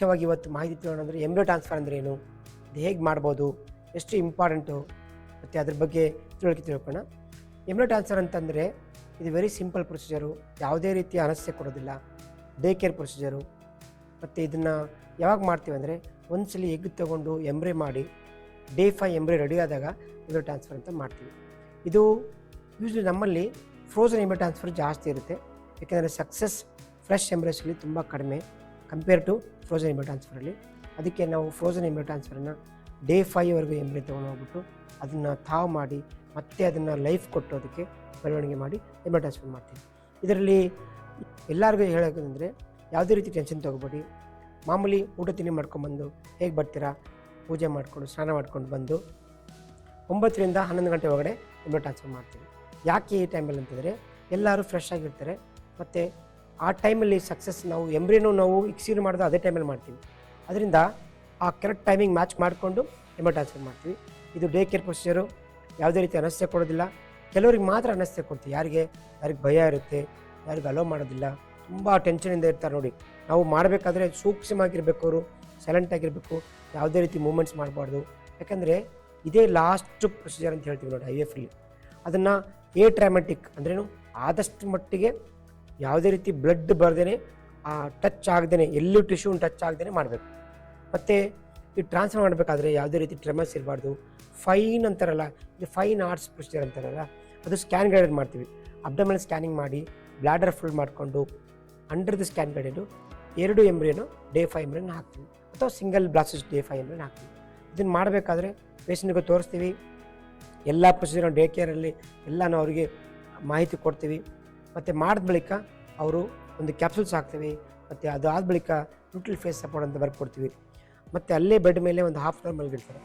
ಮುಖ್ಯವಾಗಿ ಇವತ್ತು ಮಾಹಿತಿ ತಿಳೋಣ ಅಂದರೆ ಎಂಬ್ರಿಯೋ ಟ್ರಾನ್ಸ್ಫರ್ ಅಂದರೆ ಏನು, ಅದು ಹೇಗೆ ಮಾಡ್ಬೋದು, ಎಷ್ಟು ಇಂಪಾರ್ಟೆಂಟು, ಮತ್ತು ಅದ್ರ ಬಗ್ಗೆ ತಿಳ್ಕೊಳ್ಳೋಣ. ಎಂಬ್ರಿಯೋ ಟ್ರಾನ್ಸ್ಫರ್ ಅಂತಂದರೆ ಇದು ವೆರಿ ಸಿಂಪಲ್ ಪ್ರೊಸೀಜರು, ಯಾವುದೇ ರೀತಿಯ ಅನಸ್ಯ ಕೊಡೋದಿಲ್ಲ, ಡೇ ಕೇರ್ ಪ್ರೊಸೀಜರು. ಮತ್ತು ಇದನ್ನು ಯಾವಾಗ ಮಾಡ್ತೀವಿ ಅಂದರೆ ಒಂದ್ಸಲಿ ಎಗ್ ತೊಗೊಂಡು ಎಂಬ್ರೆ ಮಾಡಿ ಡೇ 5 ಎಂಬ್ರೆ ರೆಡಿ ಆದಾಗ ಎಂಬ್ರಿಯೋ ಟ್ರಾನ್ಸ್ಫರ್ ಅಂತ ಮಾಡ್ತೀವಿ. ಇದು ಯೂಶ್ವಲಿ ನಮ್ಮಲ್ಲಿ ಫ್ರೋಝನ್ ಎಂಬ್ರಿಯೋ ಟ್ರಾನ್ಸ್ಫರ್ ಜಾಸ್ತಿ ಇರುತ್ತೆ, ಯಾಕೆಂದರೆ ಸಕ್ಸಸ್ ಫ್ರೆಶ್ ಎಂಬ್ರೇಸಲ್ಲಿ ತುಂಬ ಕಡಿಮೆ ಕಂಪೇರ್ ಟು ಫ್ರೋಝನ್ ಎಂಬ್ರಿಯೋ ಟ್ರಾನ್ಸ್ಫರಲ್ಲಿ. ಅದಕ್ಕೆ ನಾವು ಫ್ರೋಝನ್ ಎಂಬ್ರಿಯೋ ಟ್ರಾನ್ಸ್ಫರನ್ನು ಡೇ 5ವರೆಗೂ ಎಂಬ್ರೆ ತೊಗೊಂಡೋಗ್ಬಿಟ್ಟು ಅದನ್ನು ತಾವು ಮಾಡಿ ಮತ್ತೆ ಅದನ್ನು ಲೈಫ್ ಕೊಟ್ಟು ಅದಕ್ಕೆ ಬೆಳವಣಿಗೆ ಮಾಡಿ ಎಂಬ್ರಿಯೋ ಟ್ರಾನ್ಸ್ಫರ್ ಮಾಡ್ತೀವಿ. ಇದರಲ್ಲಿ ಎಲ್ಲರಿಗೂ ಹೇಳೋದಂದರೆ ಯಾವುದೇ ರೀತಿ ಟೆನ್ಷನ್ ತೊಗೋಬೇಡಿ. ಮಾಮೂಲಿ ಊಟ ತಿಂಡಿ ಮಾಡ್ಕೊಂಡ್ಬಂದು ಹೇಗೆ ಬರ್ತೀರಾ, ಪೂಜೆ ಮಾಡಿಕೊಂಡು ಸ್ನಾನ ಮಾಡ್ಕೊಂಡು ಬಂದು 9 ರಿಂದ 11 ಗಂಟೆ ಒಳಗಡೆ ಎಂಬ್ರಿಯೋ ಟ್ರಾನ್ಸ್ಫರ್ ಮಾಡ್ತೀವಿ. ಯಾಕೆ ಈ ಟೈಮಲ್ಲಿ ಅಂತಂದರೆ ಎಲ್ಲರೂ ಫ್ರೆಶ್ ಆಗಿರ್ತಾರೆ, ಮತ್ತು ಆ ಟೈಮಲ್ಲಿ ಸಕ್ಸಸ್ ನಾವು ಎಂಬ್ರಿನೂ ನಾವು ಎಕ್ಸೀಡ್ ಮಾಡೋದು ಅದೇ ಟೈಮಲ್ಲಿ ಮಾಡ್ತೀವಿ. ಅದರಿಂದ ಆ ಕರೆಕ್ಟ್ ಟೈಮಿಂಗ್ ಮ್ಯಾಚ್ ಮಾಡಿಕೊಂಡು ಎಂಬ್ರಿಯೋ ಟ್ರಾನ್ಸ್ಫರ್ ಮಾಡ್ತೀವಿ. ಇದು ಡೇ ಕೇರ್ ಪ್ರೊಸೀಜರು, ಯಾವುದೇ ರೀತಿ ಅನಸ್ಯ ಕೊಡೋದಿಲ್ಲ. ಕೆಲವ್ರಿಗೆ ಮಾತ್ರ ಅನಸ್ಯ ಕೊಡ್ತೀವಿ, ಯಾರಿಗೆ ಭಯ ಇರುತ್ತೆ, ಯಾರಿಗೆ ಅಲೋ ಮಾಡೋದಿಲ್ಲ, ತುಂಬ ಟೆನ್ಷನಿಂದ ಇರ್ತಾರೆ. ನೋಡಿ, ನಾವು ಮಾಡಬೇಕಾದ್ರೆ ಸೂಕ್ಷ್ಮವಾಗಿರಬೇಕು, ಅವರು ಸೈಲೆಂಟಾಗಿರಬೇಕು, ಯಾವುದೇ ರೀತಿ ಮೂಮೆಂಟ್ಸ್ ಮಾಡಬಾರ್ದು. ಯಾಕಂದರೆ ಇದೇ ಲಾಸ್ಟ್ ಪ್ರೊಸೀಜರ್ ಅಂತ ಹೇಳ್ತೀವಿ ನೋಡಿ IVF-ಅಲ್ಲಿ. ಅದನ್ನು ಟ್ರಾಮೆಟಿಕ್ ಅಂದ್ರೇನು, ಆದಷ್ಟು ಮಟ್ಟಿಗೆ ಯಾವುದೇ ರೀತಿ ಬ್ಲಡ್ ಬರ್ದೇ, ಟಚ್ ಆಗದೇ, ಎಲ್ಲೂ ಟಿಶ್ಯೂ ಟಚ್ ಆಗದೇ ಮಾಡಬೇಕು. ಮತ್ತು ಈ ಟ್ರಾನ್ಸ್ಫರ್ ಮಾಡಬೇಕಾದ್ರೆ ಯಾವುದೇ ರೀತಿ ಟ್ರೆಮರ್ಸ್ ಇರಬಾರ್ದು. ಫೈನ್ ಅಂತಾರಲ್ಲ, ಇದು ಫೈನ್ ಆರ್ಟ್ಸ್ ಪ್ರೊಸೀಜರ್ ಅಂತಾರಲ್ಲ, ಅದು ಸ್ಕ್ಯಾನ್ ಗೈಡೆಡ್ ಮಾಡ್ತೀವಿ. ಅಬ್ಡಮಿನಲ್ ಸ್ಕ್ಯಾನಿಂಗ್ ಮಾಡಿ ಬ್ಲಾಡರ್ ಫುಲ್ ಮಾಡಿಕೊಂಡು ಅಂಡರ್ ದ ಸ್ಕ್ಯಾನ್ ಗೈಡೆಡು 2 ಎಂಬ್ರಿಯನ್ನು ಡೇ 5 ಎಂಬ್ರಿಯನ್ನು ಹಾಕ್ತೀವಿ, ಅಥವಾ ಸಿಂಗಲ್ ಬ್ಲಾಸ್ಟಸ್ ಡೇ 5 ಎಂಬ್ರಿಯನ್ನು ಹಾಕ್ತೀವಿ. ಇದನ್ನು ಮಾಡಬೇಕಾದ್ರೆ ಪೇಷಂಟ್ಗೆ ತೋರಿಸ್ತೀವಿ, ಎಲ್ಲ ಪ್ರೊಸೀಜರ್ ಡೇ ಕೇರಲ್ಲಿ ಎಲ್ಲನೂ ಅವರಿಗೆ ಮಾಹಿತಿ ಕೊಡ್ತೀವಿ. ಮತ್ತು ಮಾಡಿದ ಬಳಿಕ ಅವರು ಒಂದು ಕ್ಯಾಪ್ಸೂಲ್ಸ್ ಹಾಕ್ತೀವಿ, ಮತ್ತು ಅದಾದ ಬಳಿಕ ನ್ಯೂಟ್ರಲ್ ಫೇಸ್ ಸಪೋರ್ಟ್ ಅಂತ ಬರ್ಕೊಡ್ತೀವಿ. ಮತ್ತು ಅಲ್ಲೇ ಬೆಡ್ ಮೇಲೆ ಒಂದು ಹಾಫ್ ಅನ್ ಅವರ್ ಮಲಗಿರ್ತಾರೆ.